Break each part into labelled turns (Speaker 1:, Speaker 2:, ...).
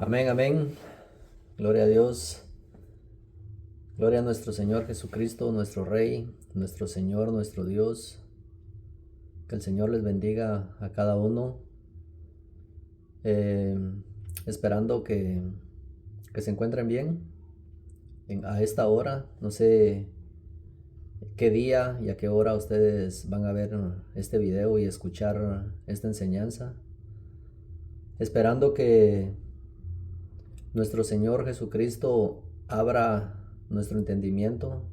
Speaker 1: Amén, amén. Gloria a Dios. Gloria a nuestro Señor Jesucristo, nuestro Rey, nuestro Señor, nuestro Dios. Que el Señor les bendiga a cada uno. Eh, Esperando que se encuentren bien a esta hora. No sé qué día y a qué hora ustedes van a ver este video y escuchar esta enseñanza. Esperando que nuestro Señor Jesucristo abra nuestro entendimiento,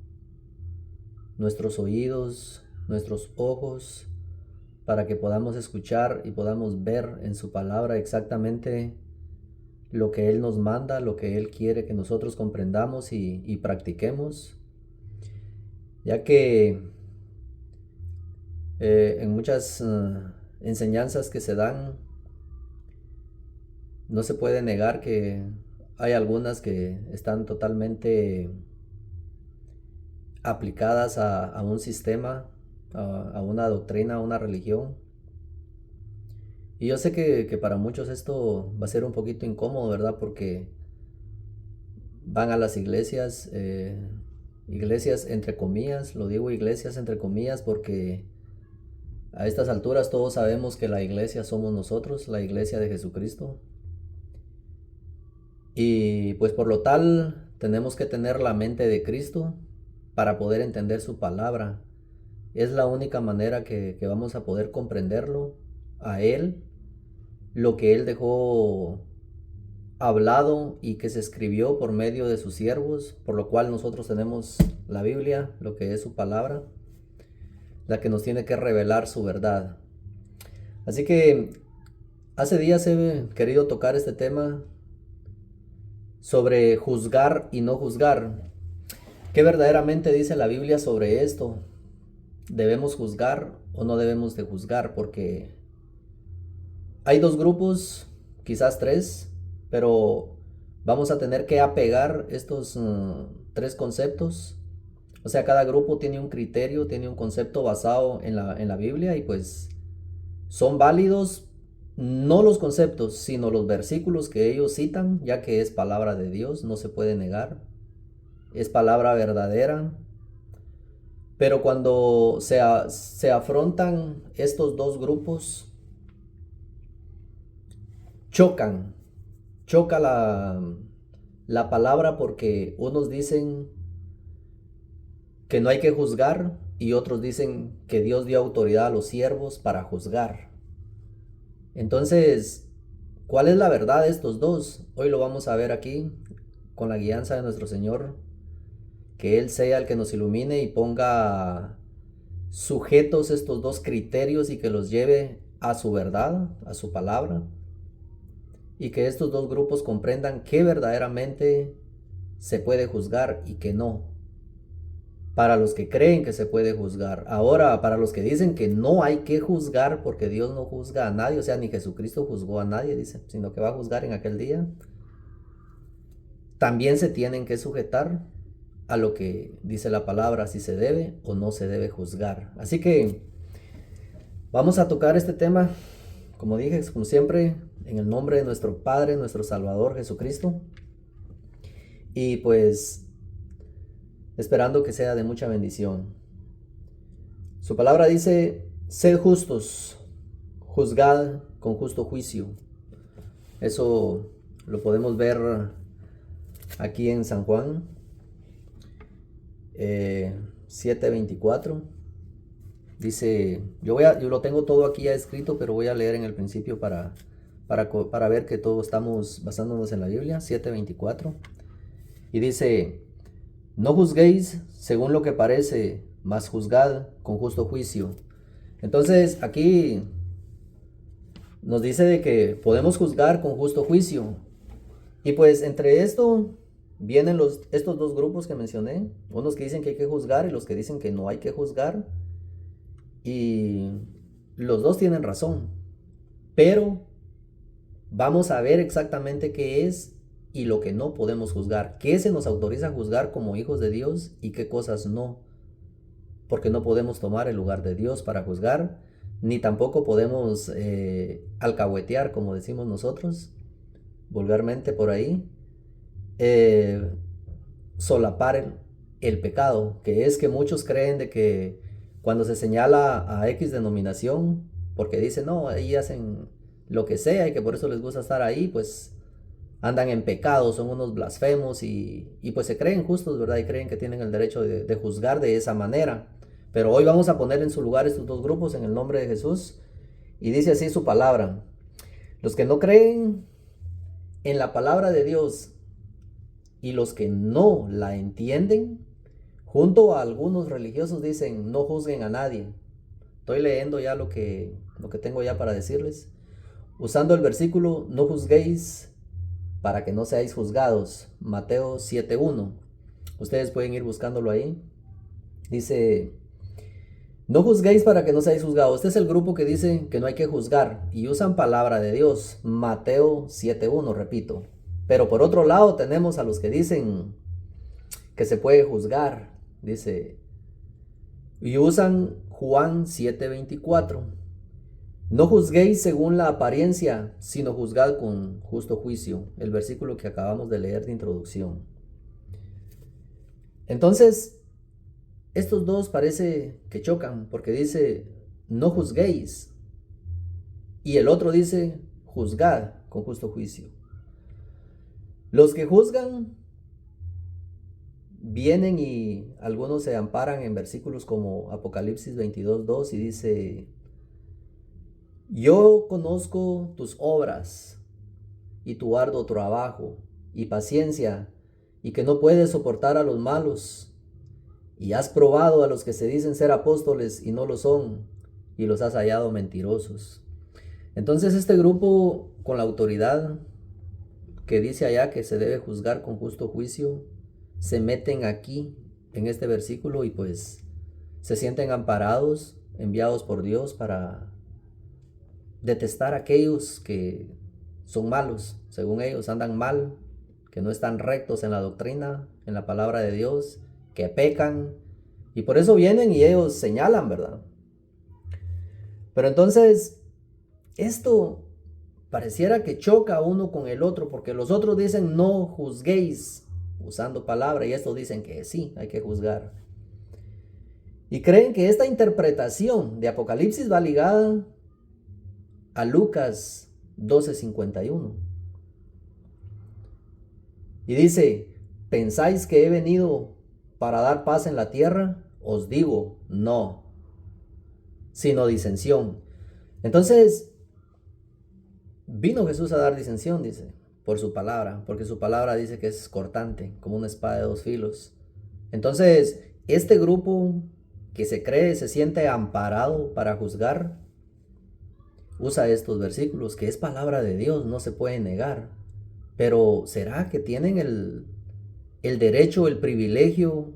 Speaker 1: nuestros oídos, nuestros ojos, para que podamos escuchar y podamos ver en su palabra exactamente lo que Él nos manda, lo que Él quiere que nosotros comprendamos y practiquemos, ya que en muchas enseñanzas que se dan, no se puede negar que hay algunas que están totalmente aplicadas a un sistema, a una doctrina, a una religión. Y yo sé que para muchos esto va a ser un poquito incómodo, ¿verdad? Porque van a las iglesias, iglesias entre comillas, lo digo iglesias entre comillas porque a estas alturas todos sabemos que la iglesia somos nosotros, la iglesia de Jesucristo. Y pues por lo tal tenemos que tener la mente de Cristo para poder entender su palabra. Es la única manera que vamos a poder comprenderlo a Él, lo que Él dejó hablado y que se escribió por medio de sus siervos, por lo cual nosotros tenemos la Biblia, lo que es su palabra, la que nos tiene que revelar su verdad. Así que hace días he querido tocar este tema sobre juzgar y no juzgar. ¿Qué verdaderamente dice la Biblia sobre esto? ¿Debemos juzgar o no debemos de juzgar? Porque hay dos grupos, quizás tres, pero vamos a tener que apegar estos tres conceptos. O sea, cada grupo tiene un criterio, tiene un concepto basado en la Biblia y pues son válidos no los conceptos, sino los versículos que ellos citan, ya que es palabra de Dios, no se puede negar. Es palabra verdadera. Pero cuando se afrontan estos dos grupos, chocan, choca la palabra porque unos dicen que no hay que juzgar y otros dicen que Dios dio autoridad a los siervos para juzgar. Entonces, ¿cuál es la verdad de estos dos? Hoy lo vamos a ver aquí con la guianza de nuestro Señor, que Él sea el que nos ilumine y ponga sujetos estos dos criterios y que los lleve a su verdad, a su palabra, y que estos dos grupos comprendan que verdaderamente se puede juzgar y que no. Para los que creen que se puede juzgar. Ahora, para los que dicen que no hay que juzgar porque Dios no juzga a nadie, o sea, ni Jesucristo juzgó a nadie, dice, sino que va a juzgar en aquel día, también se tienen que sujetar a lo que dice la palabra, si se debe o no se debe juzgar. Así que vamos a tocar este tema, como dije, como siempre, en el nombre de nuestro Padre, nuestro Salvador Jesucristo. Y pues esperando que sea de mucha bendición. Su palabra dice: sed justos, juzgad con justo juicio. Eso lo podemos ver aquí en San Juan 7:24. Dice, yo lo tengo todo aquí ya escrito, pero voy a leer en el principio para ver que todos estamos basándonos en la Biblia. 7:24. Y dice: no juzguéis según lo que parece, mas juzgad con justo juicio. Entonces aquí nos dice de que podemos juzgar con justo juicio. Y pues entre esto vienen estos dos grupos que mencioné. Unos que dicen que hay que juzgar y los que dicen que no hay que juzgar. Y los dos tienen razón. Pero vamos a ver exactamente qué es y lo que no podemos juzgar. ¿Qué se nos autoriza a juzgar como hijos de Dios y qué cosas no? Porque no podemos tomar el lugar de Dios para juzgar, ni tampoco podemos alcahuetear, como decimos nosotros, vulgarmente por ahí, solapar el pecado, que es que muchos creen de que cuando se señala a X denominación, porque dicen, no, ahí hacen lo que sea y que por eso les gusta estar ahí, pues andan en pecado, son unos blasfemos y pues se creen justos, ¿verdad? Y creen que tienen el derecho de juzgar de esa manera. Pero hoy vamos a poner en su lugar estos dos grupos en el nombre de Jesús. Y dice así su palabra: los que no creen en la palabra de Dios y los que no la entienden, junto a algunos religiosos dicen, no juzguen a nadie. Estoy leyendo ya lo que tengo ya para decirles. Usando el versículo, no juzguéis para que no seáis juzgados. Mateo 7:1. Ustedes pueden ir buscándolo ahí. Dice, no juzguéis para que no seáis juzgados. Este es el grupo que dice que no hay que juzgar y usan palabra de Dios. Mateo 7:1, repito. Pero por otro lado tenemos a los que dicen que se puede juzgar. Dice, y usan Juan 7:24. No juzguéis según la apariencia, sino juzgad con justo juicio. El versículo que acabamos de leer de introducción. Entonces, estos dos parece que chocan, porque dice, no juzguéis. Y el otro dice, juzgad con justo juicio. Los que juzgan vienen y algunos se amparan en versículos como Apocalipsis 22:2 y dice, yo conozco tus obras y tu arduo trabajo y paciencia y que no puedes soportar a los malos y has probado a los que se dicen ser apóstoles y no lo son y los has hallado mentirosos. Entonces este grupo, con la autoridad que dice allá que se debe juzgar con justo juicio, se meten aquí en este versículo y pues se sienten amparados, enviados por Dios para detestar a aquellos que son malos, según ellos andan mal, que no están rectos en la doctrina, en la palabra de Dios, que pecan, y por eso vienen y ellos señalan, ¿verdad? Pero entonces, esto pareciera que choca uno con el otro, porque los otros dicen no juzguéis, usando palabra, y estos dicen que sí, hay que juzgar. Y creen que esta interpretación de Apocalipsis va ligada a Lucas 12:51. Y dice, ¿pensáis que he venido para dar paz en la tierra? Os digo, no, sino disensión. Entonces, vino Jesús a dar disensión, dice, por su palabra, porque su palabra dice que es cortante, como una espada de dos filos. Entonces, este grupo que se cree, se siente amparado para juzgar, usa estos versículos, que es palabra de Dios, no se puede negar. Pero ¿será que tienen el derecho, el privilegio,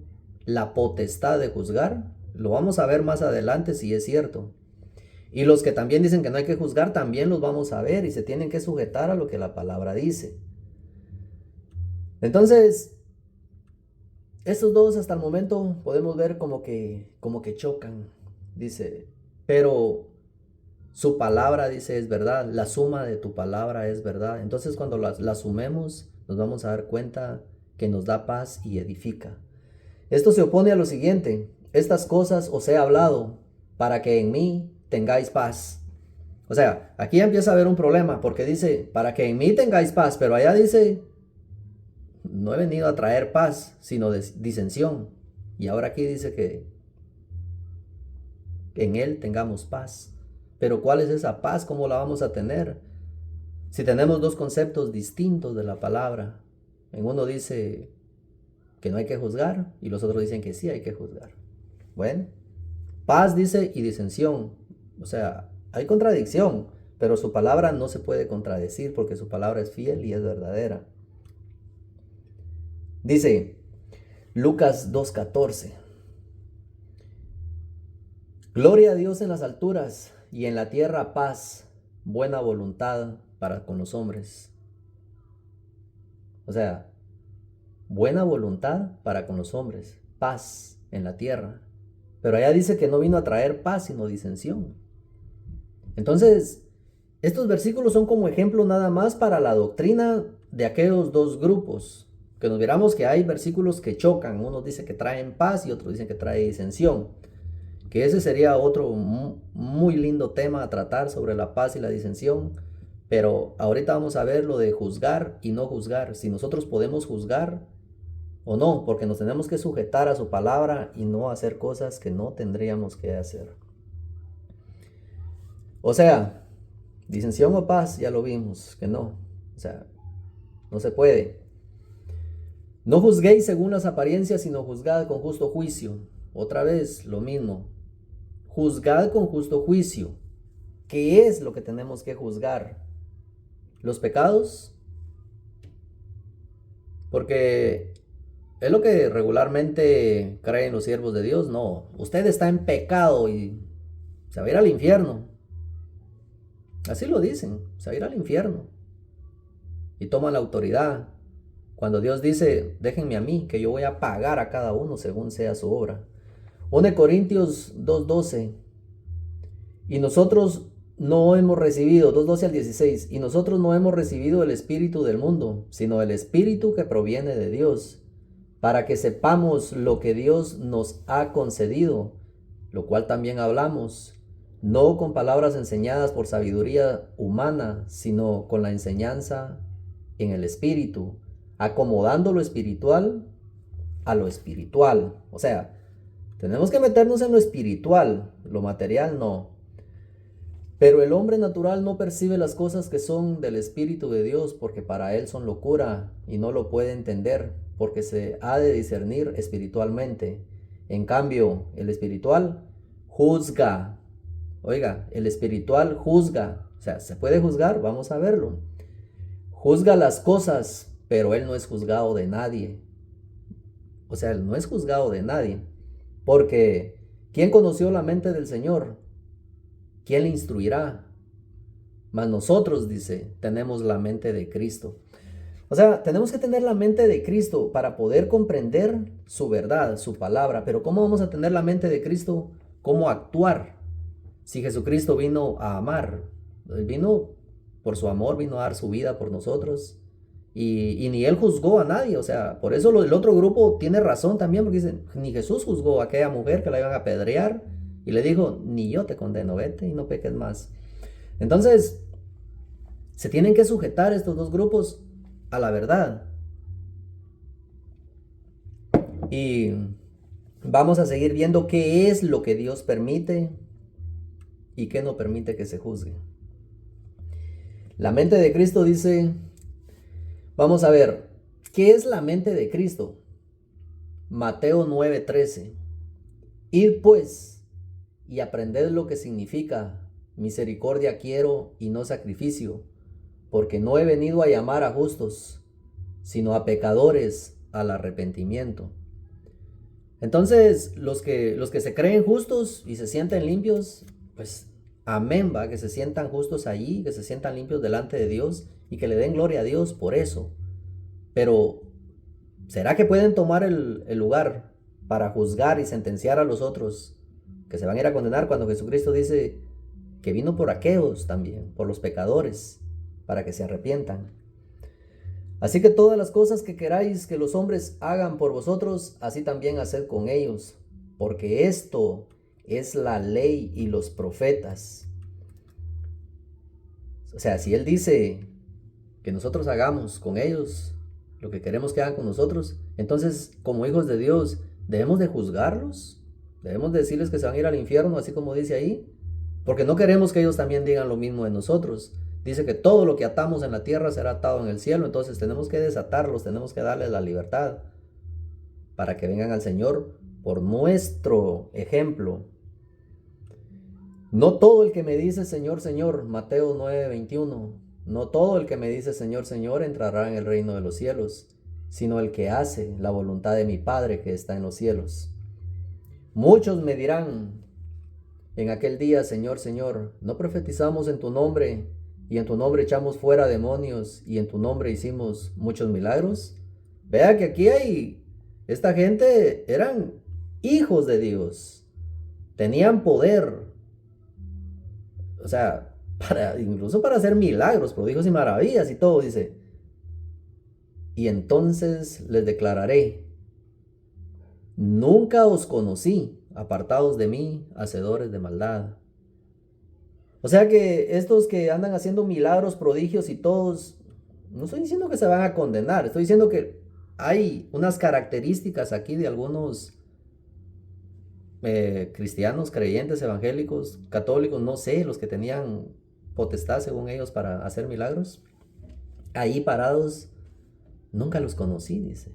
Speaker 1: la potestad de juzgar? Lo vamos a ver más adelante si es cierto. Y los que también dicen que no hay que juzgar, también los vamos a ver y se tienen que sujetar a lo que la palabra dice. Entonces, estos dos hasta el momento podemos ver como que chocan. Dice, pero su palabra, dice, es verdad. La suma de tu palabra es verdad. Entonces cuando la sumemos, nos vamos a dar cuenta que nos da paz y edifica. Esto se opone a lo siguiente: estas cosas os he hablado para que en mí tengáis paz. O sea, aquí empieza a haber un problema, porque dice, para que en mí tengáis paz, pero allá dice, no he venido a traer paz, sino disensión. Y ahora aquí dice que en él tengamos paz. Pero ¿cuál es esa paz? ¿Cómo la vamos a tener? Si tenemos dos conceptos distintos de la palabra. En uno dice que no hay que juzgar y los otros dicen que sí hay que juzgar. Bueno, paz dice y disensión. O sea, hay contradicción, pero su palabra no se puede contradecir porque su palabra es fiel y es verdadera. Dice Lucas 2:14. Gloria a Dios en las alturas y en la tierra paz, buena voluntad para con los hombres. O sea, buena voluntad para con los hombres, paz en la tierra. Pero allá dice que no vino a traer paz, sino disensión. Entonces, estos versículos son como ejemplo nada más para la doctrina de aquellos dos grupos. Que nos viéramos que hay versículos que chocan. Unos dicen que traen paz y otros dicen que trae disensión. Que ese sería otro muy lindo tema a tratar sobre la paz y la disensión. Pero ahorita vamos a ver lo de juzgar y no juzgar. Si nosotros podemos juzgar o no, porque nos tenemos que sujetar a su palabra y no hacer cosas que no tendríamos que hacer. O sea, disensión o paz, ya lo vimos, que no. O sea, no se puede. No juzguéis según las apariencias, sino juzgad con justo juicio. Otra vez, lo mismo. Juzgad con justo juicio. ¿Qué es lo que tenemos que juzgar? ¿Los pecados? Porque es lo que regularmente creen los siervos de Dios. No, usted está en pecado y se va a ir al infierno. Así lo dicen, se va a ir al infierno. Y toman la autoridad. Cuando Dios dice, déjenme a mí, que yo voy a pagar a cada uno según sea su obra. 1 Corintios 2:12. Y nosotros no hemos recibido, 2:12 al 16, y nosotros no hemos recibido el espíritu del mundo, sino el espíritu que proviene de Dios, para que sepamos lo que Dios nos ha concedido, lo cual también hablamos, no con palabras enseñadas por sabiduría humana, sino con la enseñanza en el espíritu, acomodando lo espiritual a lo espiritual. O sea, tenemos que meternos en lo espiritual, lo material no. Pero el hombre natural no percibe las cosas que son del Espíritu de Dios, porque para él son locura y no lo puede entender, porque se ha de discernir espiritualmente. En cambio, el espiritual juzga. Oiga, el espiritual juzga. O sea, ¿se puede juzgar? Vamos a verlo. Juzga las cosas, pero él no es juzgado de nadie. O sea, él no es juzgado de nadie. Porque, ¿quién conoció la mente del Señor? ¿Quién le instruirá? Mas nosotros, dice, tenemos la mente de Cristo. O sea, tenemos que tener la mente de Cristo para poder comprender su verdad, su palabra. Pero ¿cómo vamos a tener la mente de Cristo? ¿Cómo actuar? Si Jesucristo vino a amar, Él vino por su amor, vino a dar su vida por nosotros. Y ni Él juzgó a nadie. O sea, por eso el otro grupo tiene razón también, porque dicen, ni Jesús juzgó a aquella mujer que la iban a apedrear. Y le dijo, ni yo te condeno, vete y no peques más. Entonces, se tienen que sujetar estos dos grupos a la verdad. Y vamos a seguir viendo qué es lo que Dios permite y qué no permite que se juzgue. La mente de Cristo dice, vamos a ver, ¿qué es la mente de Cristo? Mateo 9:13. Id pues y aprended lo que significa misericordia quiero y no sacrificio, porque no he venido a llamar a justos, sino a pecadores al arrepentimiento. Entonces, los que se creen justos y se sienten limpios, pues amén, va, que se sientan justos allí, que se sientan limpios delante de Dios y que le den gloria a Dios por eso. Pero, ¿será que pueden tomar el lugar para juzgar y sentenciar a los otros que se van a ir a condenar cuando Jesucristo dice que vino por aquellos también, por los pecadores, para que se arrepientan? Así que todas las cosas que queráis que los hombres hagan por vosotros, así también haced con ellos, porque esto es la ley y los profetas. O sea, si Él dice que nosotros hagamos con ellos lo que queremos que hagan con nosotros, entonces como hijos de Dios debemos de juzgarlos. Debemos decirles que se van a ir al infierno, así como dice ahí, porque no queremos que ellos también digan lo mismo de nosotros. Dice que todo lo que atamos en la tierra será atado en el cielo, entonces tenemos que desatarlos, tenemos que darles la libertad para que vengan al Señor por nuestro ejemplo. No todo el que me dice Señor, Señor, Mateo 9:21, no todo el que me dice Señor, Señor entrará en el reino de los cielos, sino el que hace la voluntad de mi Padre que está en los cielos. Muchos me dirán en aquel día, Señor, Señor, ¿no profetizamos en tu nombre y en tu nombre echamos fuera demonios y en tu nombre hicimos muchos milagros? Vea que aquí esta gente eran hijos de Dios, tenían poder. O sea, incluso para hacer milagros, prodigios y maravillas y todo, dice. Y entonces les declararé, nunca os conocí, apartados de mí, hacedores de maldad. O sea que estos que andan haciendo milagros, prodigios y todos, no estoy diciendo que se van a condenar, estoy diciendo que hay unas características aquí de algunos cristianos, creyentes, evangélicos, católicos, no sé, los que tenían potestad según ellos para hacer milagros, ahí parados, nunca los conocí, dice.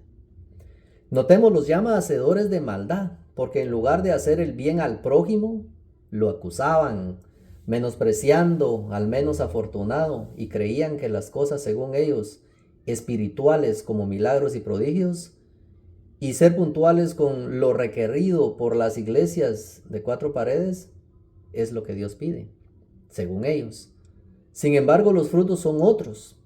Speaker 1: Notemos, los llama hacedores de maldad, porque en lugar de hacer el bien al prójimo, lo acusaban, menospreciando al menos afortunado, y creían que las cosas, según ellos, espirituales como milagros y prodigios, y ser puntuales con lo requerido por las iglesias de 4 paredes, es lo que Dios pide, según ellos. Sin embargo, los frutos son otros,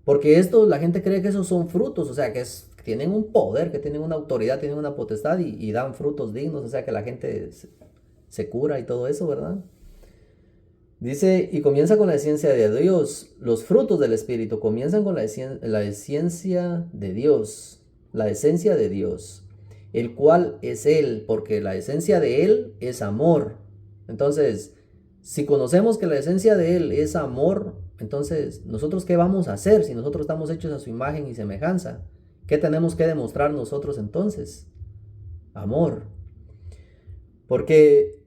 Speaker 1: porque esto, la gente cree que esos son frutos, o sea, que tienen un poder, que tienen una autoridad, tienen una potestad y dan frutos dignos, o sea, que la gente se cura y todo eso, ¿verdad? Dice, y comienza con la ciencia de Dios. Los frutos del Espíritu comienzan con la esencia de Dios, la esencia de Dios, el cual es Él, porque la esencia de Él es amor. Entonces, si conocemos que la esencia de Él es amor, entonces, ¿nosotros qué vamos a hacer si nosotros estamos hechos a su imagen y semejanza? ¿Qué tenemos que demostrar nosotros entonces? Amor. Porque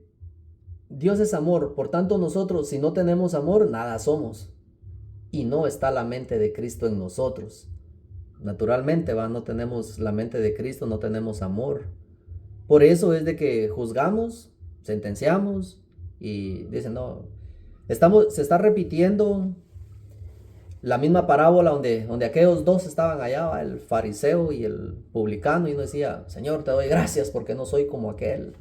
Speaker 1: Dios es amor, por tanto nosotros, si no tenemos amor, nada somos. Y no está la mente de Cristo en nosotros. Naturalmente, no tenemos la mente de Cristo, no tenemos amor. Por eso es de que juzgamos, sentenciamos y dicen, no, se está repitiendo la misma parábola donde aquellos dos estaban allá, el fariseo y el publicano, y uno decía, Señor, te doy gracias porque no soy como aquel.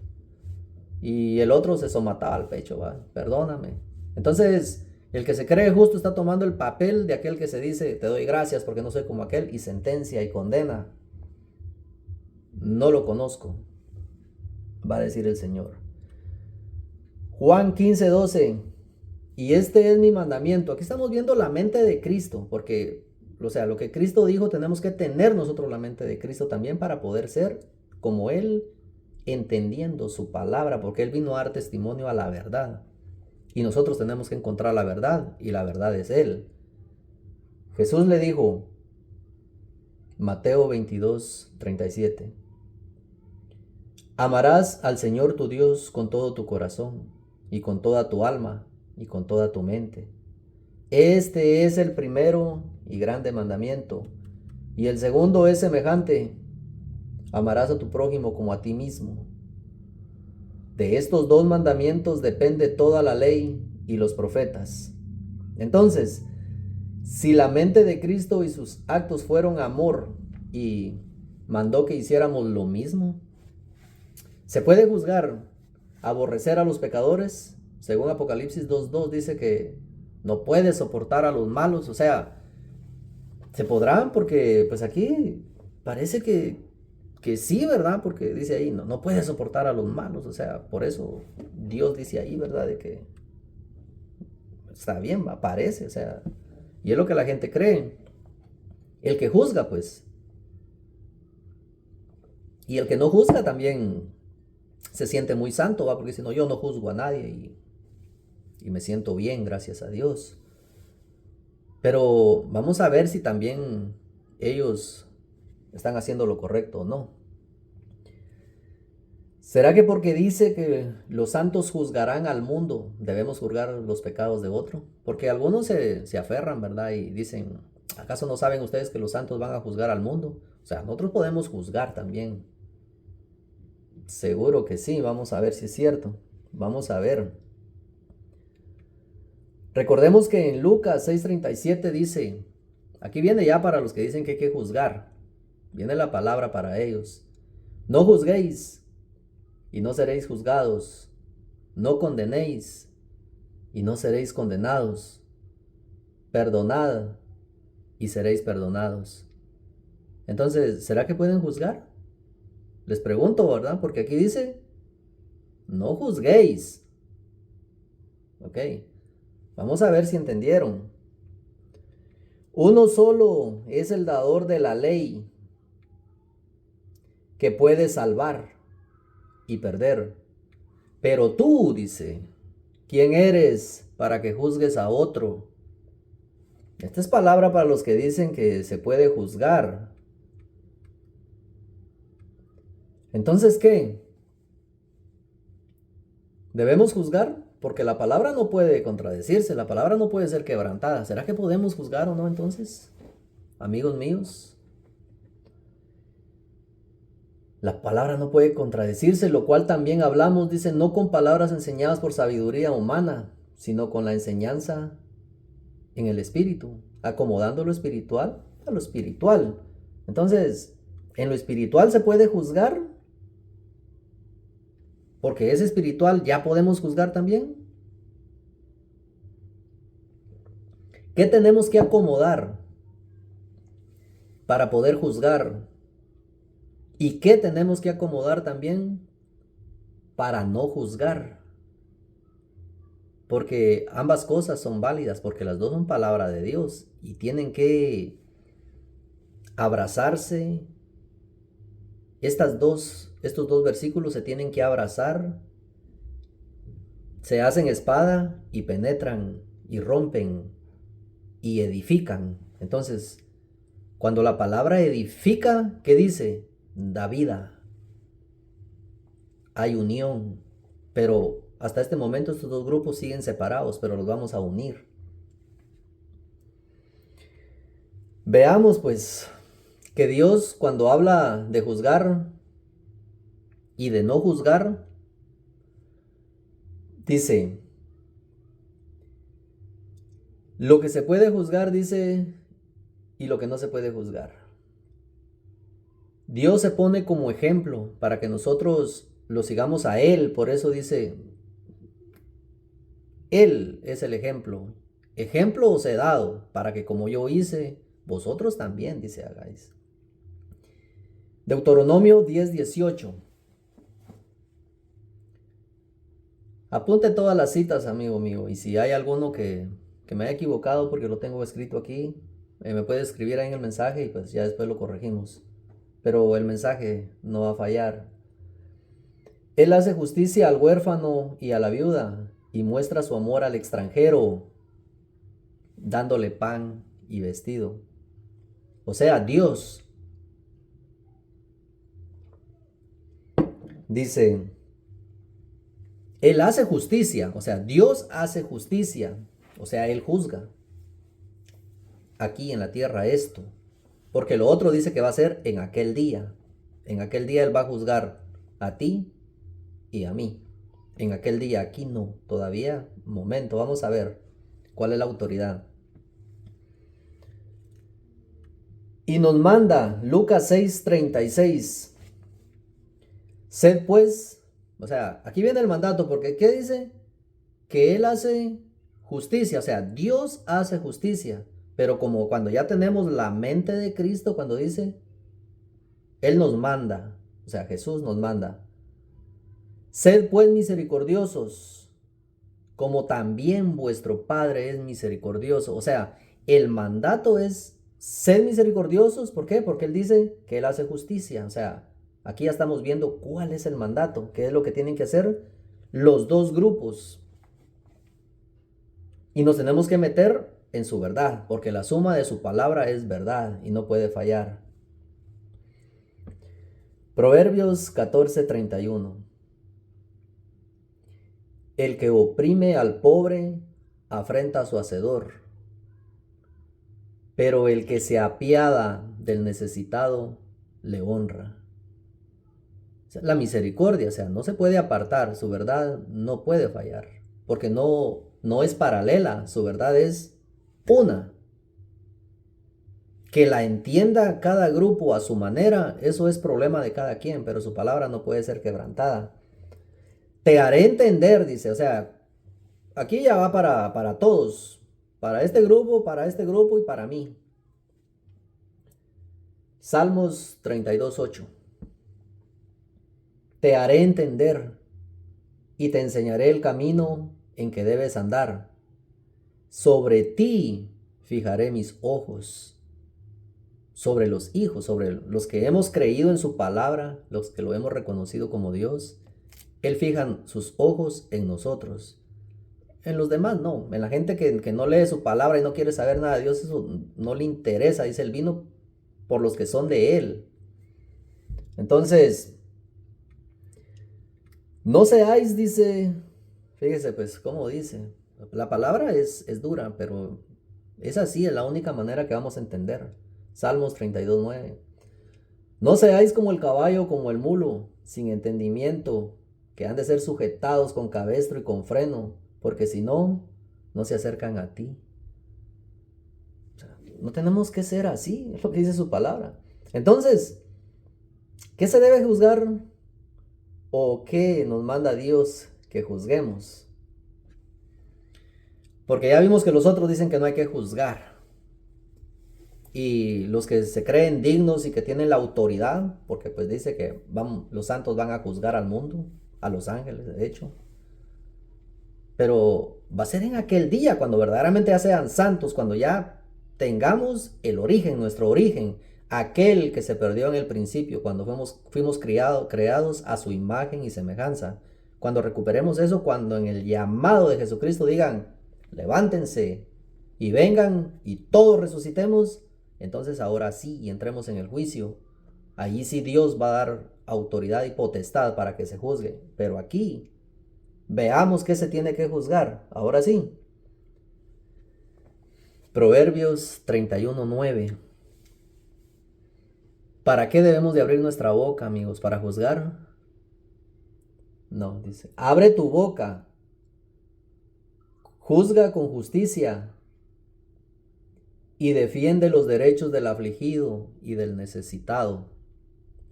Speaker 1: Y el otro se somataba al pecho, perdóname. Entonces, el que se cree justo está tomando el papel de aquel que se dice, te doy gracias porque no soy como aquel, y sentencia y condena. No lo conozco, va a decir el Señor. Juan 15:12. Y este es mi mandamiento. Aquí estamos viendo la mente de Cristo, porque, o sea, lo que Cristo dijo, tenemos que tener nosotros la mente de Cristo también para poder ser como Él, entendiendo su palabra, porque Él vino a dar testimonio a la verdad. Y nosotros tenemos que encontrar la verdad, y la verdad es Él. Jesús le dijo, Mateo 22:37, amarás al Señor tu Dios con todo tu corazón, y con toda tu alma, y con toda tu mente. Este es el primero y grande mandamiento. Y el segundo es semejante, amarás a tu prójimo como a ti mismo. De estos 2 mandamientos depende toda la ley y los profetas. Entonces, si la mente de Cristo y sus actos fueron amor y mandó que hiciéramos lo mismo, ¿se puede juzgar aborrecer a los pecadores? Según Apocalipsis 2:2 dice que no puede soportar a los malos. O sea, se podrán, porque pues aquí parece que sí, ¿verdad? Porque dice ahí, no puede soportar a los malos. O sea, por eso Dios dice ahí, ¿verdad? De que está bien, parece, o sea, y es lo que la gente cree. El que juzga, pues, y el que no juzga también se siente muy santo, porque dice, no, yo no juzgo a nadie y me siento bien, gracias a Dios. Pero vamos a ver si también ellos están haciendo lo correcto o no. ¿Será que porque dice que los santos juzgarán al mundo, debemos juzgar los pecados de otro? Porque algunos se aferran, ¿verdad? Y dicen, ¿acaso no saben ustedes que los santos van a juzgar al mundo? O sea, nosotros podemos juzgar también. Seguro que sí, vamos a ver si es cierto. Vamos a ver. Recordemos que en Lucas 6:37 dice, aquí viene ya para los que dicen que hay que juzgar, viene la palabra para ellos. No juzguéis y no seréis juzgados, no condenéis y no seréis condenados, perdonad y seréis perdonados. Entonces, ¿será que pueden juzgar? Les pregunto, ¿verdad? Porque aquí dice, no juzguéis. Ok. Vamos a ver si entendieron. Uno solo es el dador de la ley que puede salvar y perder. Pero tú, dice, ¿quién eres para que juzgues a otro? Esta es palabra para los que dicen que se puede juzgar. Entonces, ¿qué? ¿Debemos juzgar? Porque la palabra no puede contradecirse, la palabra no puede ser quebrantada. ¿Será que podemos juzgar o no entonces? Amigos míos, la palabra no puede contradecirse, lo cual también hablamos, dice, no con palabras enseñadas por sabiduría humana, sino con la enseñanza en el espíritu, acomodando lo espiritual a lo espiritual. Entonces, en lo espiritual se puede juzgar, porque es espiritual, ya podemos juzgar también. ¿Qué tenemos que acomodar para poder juzgar? ¿Y qué tenemos que acomodar también para no juzgar? Porque ambas cosas son válidas, porque las dos son palabra de Dios y tienen que abrazarse. Estos dos versículos se tienen que abrazar, se hacen espada y penetran y rompen y edifican. Entonces, cuando la palabra edifica, ¿qué dice? Da vida, hay unión, pero hasta este momento estos dos grupos siguen separados, pero los vamos a unir. Veamos pues que Dios cuando habla de juzgar y de no juzgar, dice, lo que se puede juzgar, dice, y lo que no se puede juzgar. Dios se pone como ejemplo para que nosotros lo sigamos a Él, por eso dice, Él es el ejemplo. Ejemplo os he dado para que como yo hice, vosotros también, dice, hagáis. Deuteronomio 10:18. Apunte todas las citas, amigo mío, y si hay alguno que me haya equivocado porque lo tengo escrito aquí, me puede escribir ahí en el mensaje y pues ya después lo corregimos. Pero el mensaje no va a fallar. Él hace justicia al huérfano y a la viuda y muestra su amor al extranjero, dándole pan y vestido. O sea, Dios dice, Él hace justicia, o sea, Dios hace justicia, o sea, Él juzga aquí en la tierra esto, porque lo otro dice que va a ser en aquel día. En aquel día Él va a juzgar a ti y a mí. En aquel día, aquí no, todavía, momento, vamos a ver cuál es la autoridad. Y nos manda Lucas 6:36. Sed pues, o sea, aquí viene el mandato, porque ¿qué dice? Que Él hace justicia, o sea, Dios hace justicia. Pero como cuando ya tenemos la mente de Cristo, cuando dice, Él nos manda, o sea, Jesús nos manda. Sed pues misericordiosos, como también vuestro Padre es misericordioso. O sea, el mandato es ser misericordiosos. ¿Por qué? Porque Él dice que Él hace justicia. O sea, aquí ya estamos viendo cuál es el mandato, qué es lo que tienen que hacer los dos grupos. Y nos tenemos que meter en su verdad, porque la suma de su palabra es verdad y no puede fallar. Proverbios 14:31. El que oprime al pobre afrenta a su hacedor, pero el que se apiada del necesitado le honra. O sea, la misericordia, o sea, no se puede apartar, su verdad no puede fallar, porque no es paralela, su verdad es una. Que la entienda cada grupo a su manera, eso es problema de cada quien, pero su palabra no puede ser quebrantada. Te haré entender, dice, o sea, aquí ya va para todos, para este grupo y para mí. Salmos 32:8. Te haré entender y te enseñaré el camino en que debes andar. Sobre ti fijaré mis ojos, sobre los hijos, sobre los que hemos creído en su palabra, los que lo hemos reconocido como Dios. Él fija sus ojos en nosotros. En los demás no, en la gente que no lee su palabra y no quiere saber nada de Dios, eso no le interesa. Dice, Él vino por los que son de Él. Entonces, no seáis, dice, fíjese pues cómo dice, la palabra es dura, pero es así, es la única manera que vamos a entender. Salmos 32:9. No seáis como el caballo, como el mulo, sin entendimiento, que han de ser sujetados con cabestro y con freno, porque si no, no se acercan a ti. O sea, no tenemos que ser así, es lo que dice su palabra. Entonces, ¿qué se debe juzgar o qué nos manda Dios que juzguemos? Porque ya vimos que los otros dicen que no hay que juzgar. Y los que se creen dignos y que tienen la autoridad, porque pues dice que los santos van a juzgar al mundo, a los ángeles, de hecho. Pero va a ser en aquel día, cuando verdaderamente ya sean santos, cuando ya tengamos el origen, nuestro origen, aquel que se perdió en el principio, cuando fuimos creados a su imagen y semejanza. Cuando recuperemos eso, cuando en el llamado de Jesucristo digan, levántense y vengan y todos resucitemos, entonces ahora sí y entremos en el juicio. Allí sí Dios va a dar autoridad y potestad para que se juzgue. Pero aquí, veamos qué se tiene que juzgar. Ahora sí. Proverbios 31:9. ¿Para qué debemos de abrir nuestra boca, amigos? ¿Para juzgar? No, dice, abre tu boca, juzga con justicia y defiende los derechos del afligido y del necesitado.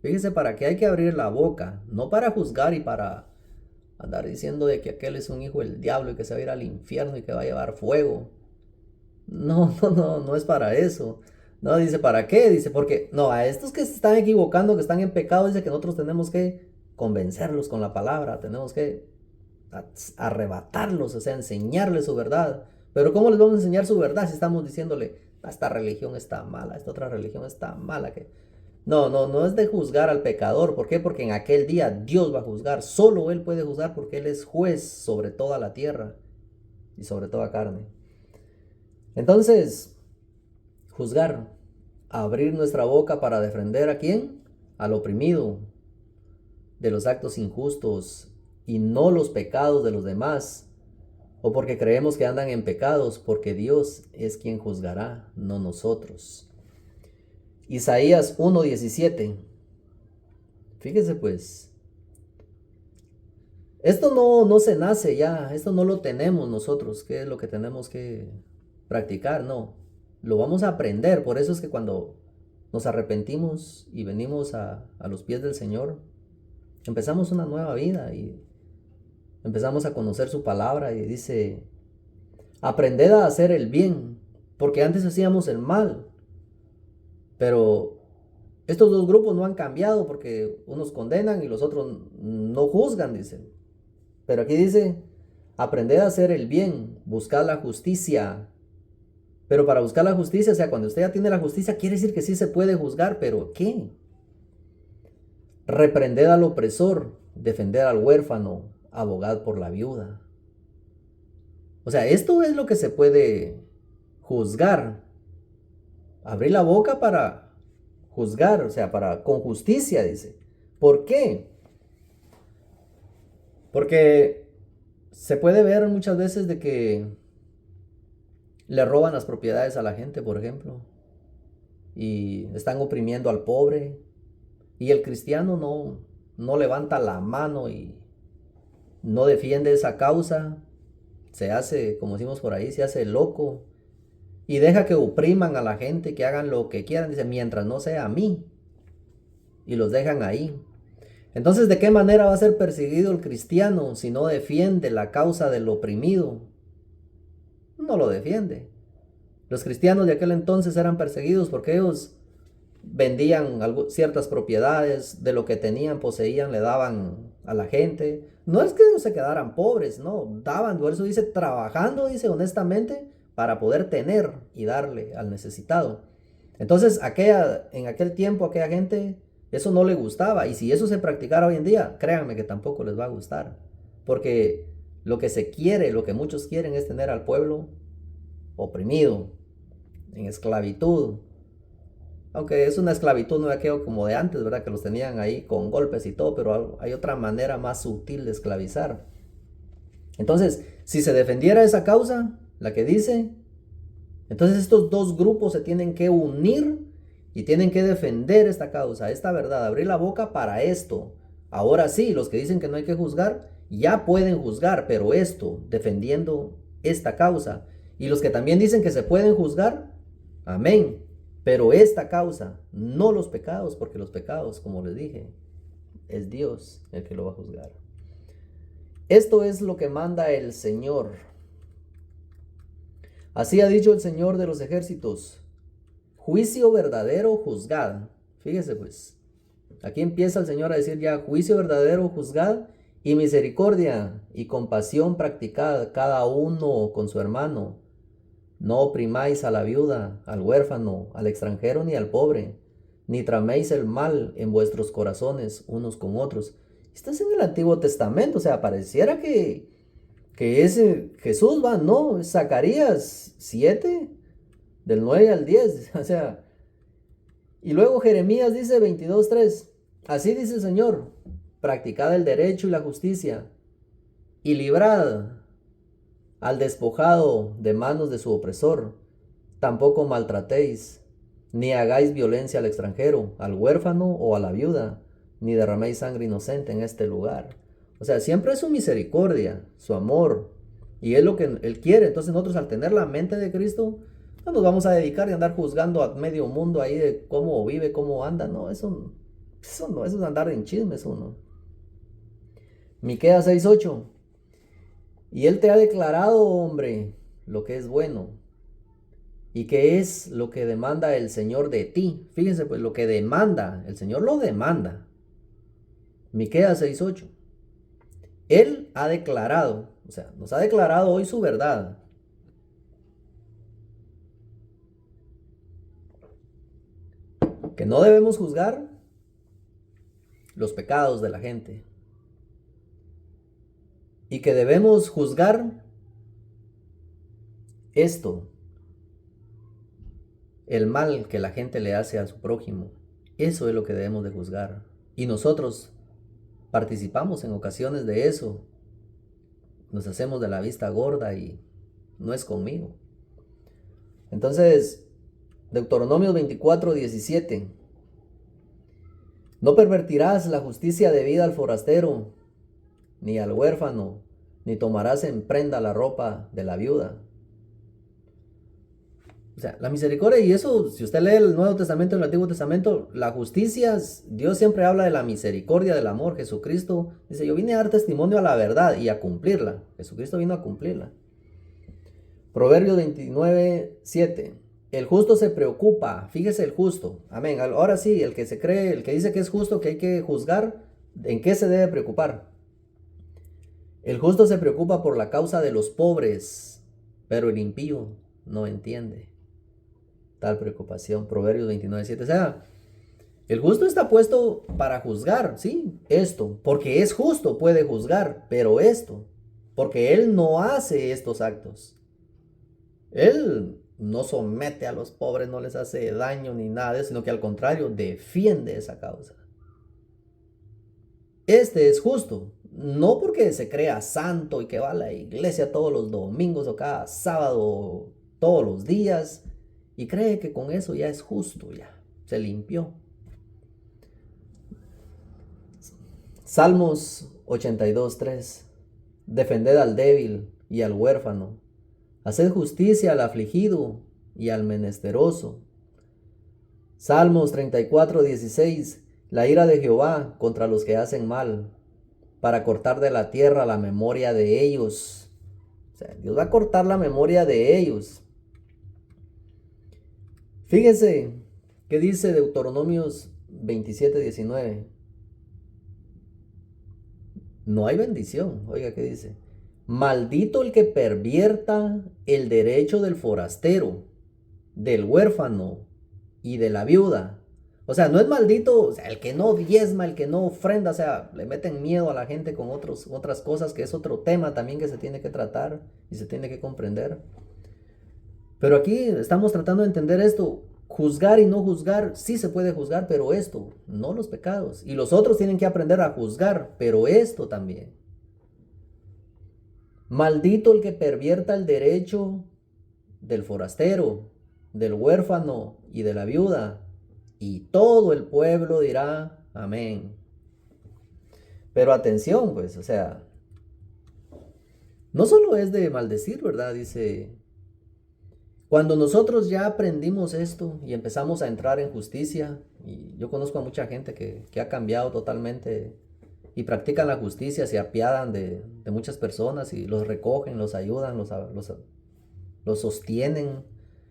Speaker 1: Fíjese, para qué hay que abrir la boca, no para juzgar y para andar diciendo de que aquel es un hijo del diablo y que se va a ir al infierno y que va a llevar fuego. No es para eso. No, dice, ¿para qué? Dice, porque, no, a estos que se están equivocando, que están en pecado, dice que nosotros tenemos que convencerlos con la palabra, tenemos que arrebatarlos, o sea, enseñarles su verdad. Pero ¿cómo les vamos a enseñar su verdad si estamos diciéndole, esta religión está mala, esta otra religión está mala? No es de juzgar al pecador. ¿Por qué? Porque en aquel día Dios va a juzgar. Solo Él puede juzgar porque Él es juez sobre toda la tierra y sobre toda carne. Entonces, juzgar, abrir nuestra boca para defender ¿a quién? Al oprimido, de los actos injustos y no los pecados de los demás, o porque creemos que andan en pecados, porque Dios es quien juzgará, no nosotros. Isaías 1:17. Fíjese pues, esto no se nace ya, esto no lo tenemos nosotros, ¿qué es lo que tenemos que practicar? No, lo vamos a aprender. Por eso es que cuando nos arrepentimos y venimos a los pies del Señor, empezamos una nueva vida y empezamos a conocer su palabra. Y dice, aprended a hacer el bien, porque antes hacíamos el mal. Pero estos dos grupos no han cambiado, porque unos condenan y los otros no juzgan, dicen. Pero aquí dice, aprended a hacer el bien, buscad la justicia. Pero para buscar la justicia, o sea, cuando usted ya tiene la justicia, quiere decir que sí se puede juzgar, pero ¿qué? Reprended al opresor, defender al huérfano, abogad por la viuda. O sea, esto es lo que se puede juzgar. Abrir la boca para juzgar, o sea, con justicia, dice. ¿Por qué? Porque se puede ver muchas veces de que le roban las propiedades a la gente, por ejemplo, y están oprimiendo al pobre, y el cristiano no levanta la mano y no defiende esa causa, se hace, como decimos por ahí, se hace loco y deja que opriman a la gente, que hagan lo que quieran, dice, mientras no sea a mí, y los dejan ahí. Entonces, ¿de qué manera va a ser perseguido el cristiano si no defiende la causa del oprimido? No lo defiende. Los cristianos de aquel entonces eran perseguidos porque ellos vendían ciertas propiedades, de lo que tenían, poseían, le daban a la gente. No es que ellos se quedaran pobres, no, daban, por eso dice, trabajando, dice, honestamente, para poder tener y darle al necesitado. Entonces, en aquel tiempo, aquella gente, eso no le gustaba. Y si eso se practicara hoy en día, créanme que tampoco les va a gustar. Porque lo que se quiere, lo que muchos quieren es tener al pueblo oprimido, en esclavitud. Aunque es una esclavitud no aquello como de antes, ¿verdad? Que los tenían ahí con golpes y todo, pero hay otra manera más sutil de esclavizar. Entonces, si se defendiera esa causa, la que dice, entonces estos dos grupos se tienen que unir y tienen que defender esta causa, esta verdad, abrir la boca para esto. Ahora sí, los que dicen que no hay que juzgar, ya pueden juzgar, pero esto, defendiendo esta causa. Y los que también dicen que se pueden juzgar, amén. Pero esta causa, no los pecados, porque los pecados, como les dije, es Dios el que lo va a juzgar. Esto es lo que manda el Señor. Así ha dicho el Señor de los ejércitos. Juicio verdadero juzgad. Fíjese pues. Aquí empieza el Señor a decir ya, juicio verdadero juzgad y misericordia y compasión practicad cada uno con su hermano. No oprimáis a la viuda, al huérfano, al extranjero ni al pobre, ni traméis el mal en vuestros corazones unos con otros. Esto es en el Antiguo Testamento, o sea, pareciera que ese Jesús va, no, es Zacarías 7, del 9 al 10, o sea, y luego Jeremías dice 22:3, así dice el Señor, practicad el derecho y la justicia, y librad al despojado de manos de su opresor, tampoco maltratéis, ni hagáis violencia al extranjero, al huérfano o a la viuda, ni derraméis sangre inocente en este lugar. O sea, siempre es su misericordia, su amor, y es lo que Él quiere. Entonces nosotros al tener la mente de Cristo, no nos vamos a dedicar a andar juzgando a medio mundo ahí de cómo vive, cómo anda. No, eso no, eso es andar en chismes uno. Miqueas 6:8. Y Él te ha declarado, hombre, lo que es bueno. ¿Y qué es lo que demanda el Señor de ti? Fíjense, pues lo que demanda, el Señor lo demanda. Miqueas 6:8. Él ha declarado, o sea, nos ha declarado hoy su verdad. Que no debemos juzgar los pecados de la gente. Y que debemos juzgar esto, el mal que la gente le hace a su prójimo. Eso es lo que debemos de juzgar. Y nosotros participamos en ocasiones de eso. Nos hacemos de la vista gorda y no es conmigo. Entonces, Deuteronomio 24:17. No pervertirás la justicia debida al forastero, ni al huérfano, ni tomarás en prenda la ropa de la viuda. O sea, la misericordia, y eso, si usted lee el Nuevo Testamento y el Antiguo Testamento, la justicia, Dios siempre habla de la misericordia, del amor. Jesucristo dice, yo vine a dar testimonio a la verdad y a cumplirla. Jesucristo vino a cumplirla. Proverbios 29:7. El justo se preocupa, fíjese el justo, amén. Ahora sí, el que se cree, el que dice que es justo, que hay que juzgar, ¿en qué se debe preocupar? El justo se preocupa por la causa de los pobres, pero el impío no entiende tal preocupación. Proverbios 29:7. O sea, el justo está puesto para juzgar, sí, esto, porque es justo, puede juzgar, pero esto, porque él no hace estos actos. Él no somete a los pobres, no les hace daño ni nada, sino que al contrario, defiende esa causa. Este es justo, no porque se crea santo y que va a la iglesia todos los domingos o cada sábado, todos los días, y cree que con eso ya es justo, ya se limpió. Salmos 82:3. Defended al débil y al huérfano. Haced justicia al afligido y al menesteroso. Salmos 34:16. La ira de Jehová contra los que hacen mal, para cortar de la tierra la memoria de ellos. O sea, Dios va a cortar la memoria de ellos. Fíjense qué dice Deuteronomios 27:19. No hay bendición. Oiga qué dice. Maldito el que pervierta el derecho del forastero, del huérfano y de la viuda. O sea, no es maldito, o sea, el que no diezma, el que no ofrenda, o sea, le meten miedo a la gente con otras cosas, que es otro tema también que se tiene que tratar y se tiene que comprender. Pero aquí estamos tratando de entender esto. Juzgar y no juzgar, sí se puede juzgar, pero esto, no los pecados. Y los otros tienen que aprender a juzgar, pero esto también. Maldito el que pervierta el derecho del forastero, del huérfano y de la viuda. Y todo el pueblo dirá amén. Pero atención, pues, o sea, no solo es de maldecir, ¿verdad? Dice, cuando nosotros ya aprendimos esto y empezamos a entrar en justicia, y yo conozco a mucha gente que ha cambiado totalmente y practican la justicia, se apiadan de muchas personas y los recogen, los ayudan, los sostienen.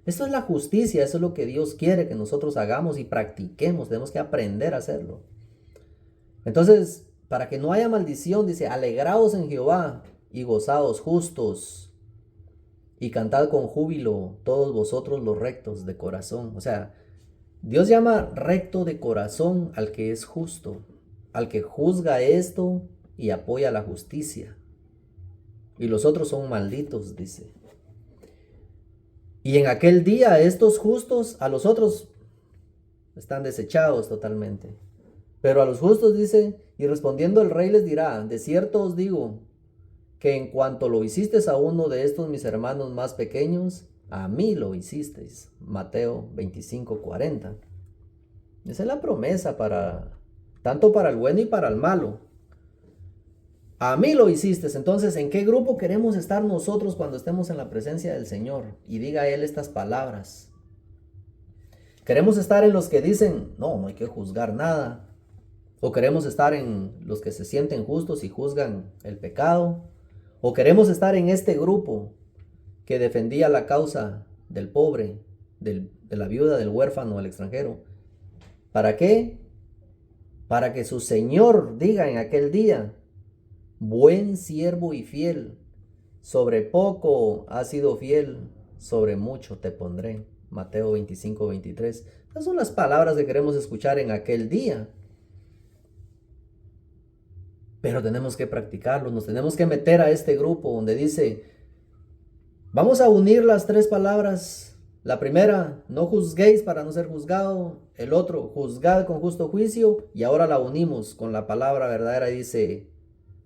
Speaker 1: Esto es la justicia, eso es lo que Dios quiere que nosotros hagamos y practiquemos, tenemos que aprender a hacerlo. Entonces, para que no haya maldición, dice, alegraos en Jehová y gozaos justos y cantad con júbilo todos vosotros los rectos de corazón. O sea, Dios llama recto de corazón al que es justo, al que juzga esto y apoya la justicia. Y los otros son malditos, dice. Y en aquel día estos justos a los otros están desechados totalmente. Pero a los justos dice, y respondiendo el rey les dirá, de cierto os digo, que en cuanto lo hicisteis a uno de estos mis hermanos más pequeños, a mí lo hicisteis. Mateo 25:40. Esa es la promesa tanto para el bueno y para el malo. A mí lo hicisteis. Entonces, ¿en qué grupo queremos estar nosotros cuando estemos en la presencia del Señor? Y diga Él estas palabras. ¿Queremos estar en los que dicen, no hay que juzgar nada? ¿O queremos estar en los que se sienten justos y juzgan el pecado? ¿O queremos estar en este grupo que defendía la causa del pobre, de la viuda, del huérfano, del extranjero? ¿Para qué? Para que su Señor diga en aquel día, buen siervo y fiel, sobre poco has sido fiel, sobre mucho te pondré. Mateo 25:23. Esas son las palabras que queremos escuchar en aquel día. Pero tenemos que practicarlo, nos tenemos que meter a este grupo donde dice, vamos a unir las tres palabras. La primera, no juzguéis para no ser juzgado. El otro, juzgad con justo juicio. Y ahora la unimos con la palabra verdadera y dice,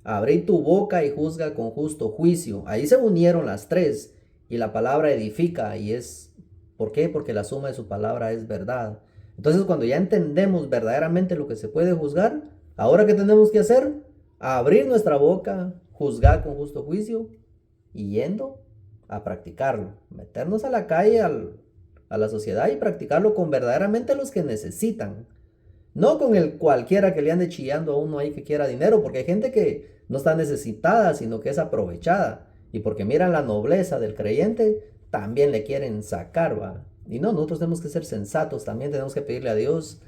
Speaker 1: abrí tu boca y juzga con justo juicio. Ahí se unieron las tres y la palabra edifica y es, ¿por qué? Porque la suma de su palabra es verdad. Entonces cuando ya entendemos verdaderamente lo que se puede juzgar, ¿ahora qué tenemos que hacer? Abrir nuestra boca, juzgar con justo juicio y yendo a practicarlo, meternos a la calle, a la sociedad y practicarlo con verdaderamente los que necesitan. No con el cualquiera que le ande chillando a uno ahí que quiera dinero, porque hay gente que no está necesitada, sino que es aprovechada. Y porque miran la nobleza del creyente, también le quieren sacar, va. Y no, nosotros tenemos que ser sensatos, también tenemos que pedirle a Dios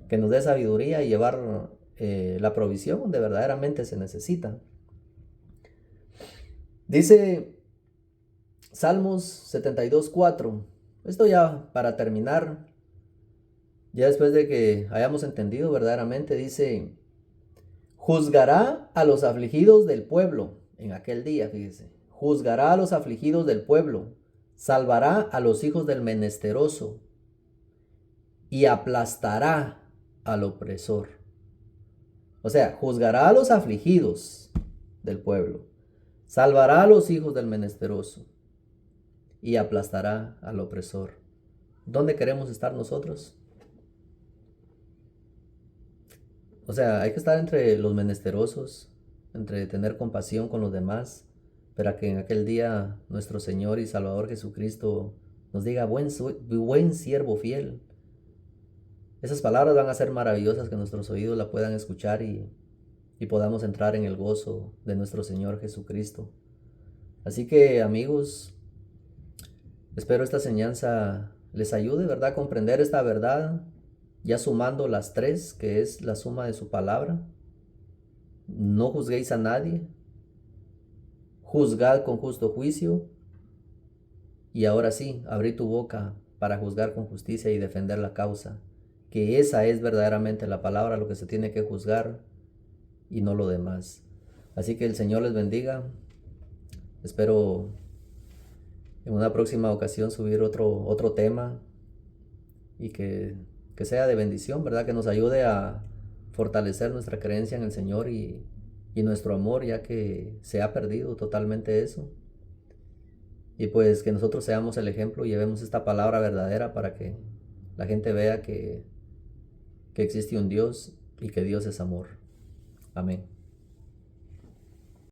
Speaker 1: que nos dé sabiduría y llevar la provisión donde verdaderamente se necesita. Dice Salmos 72:4. Esto ya para terminar, ya después de que hayamos entendido verdaderamente, dice, juzgará a los afligidos del pueblo en aquel día, fíjese, juzgará a los afligidos del pueblo, salvará a los hijos del menesteroso y aplastará al opresor. O sea, juzgará a los afligidos del pueblo, salvará a los hijos del menesteroso y aplastará al opresor. ¿Dónde queremos estar nosotros? O sea, hay que estar entre los menesterosos, entre tener compasión con los demás, para que en aquel día nuestro Señor y Salvador Jesucristo nos diga, buen siervo fiel. Esas palabras van a ser maravillosas, que nuestros oídos la puedan escuchar y podamos entrar en el gozo de nuestro Señor Jesucristo. Así que, amigos, espero esta enseñanza les ayude, ¿verdad?, a comprender esta verdad, ya sumando las tres, que es la suma de su palabra. No juzguéis a nadie, juzgad con justo juicio. Y ahora sí, abrí tu boca para juzgar con justicia y defender la causa. Que esa es verdaderamente la palabra, lo que se tiene que juzgar y no lo demás. Así que el Señor les bendiga. Espero en una próxima ocasión subir otro tema y que sea de bendición, ¿verdad? Que nos ayude a fortalecer nuestra creencia en el Señor y nuestro amor, ya que se ha perdido totalmente eso. Y pues que nosotros seamos el ejemplo y llevemos esta palabra verdadera para que la gente vea que existe un Dios y que Dios es amor. Amén.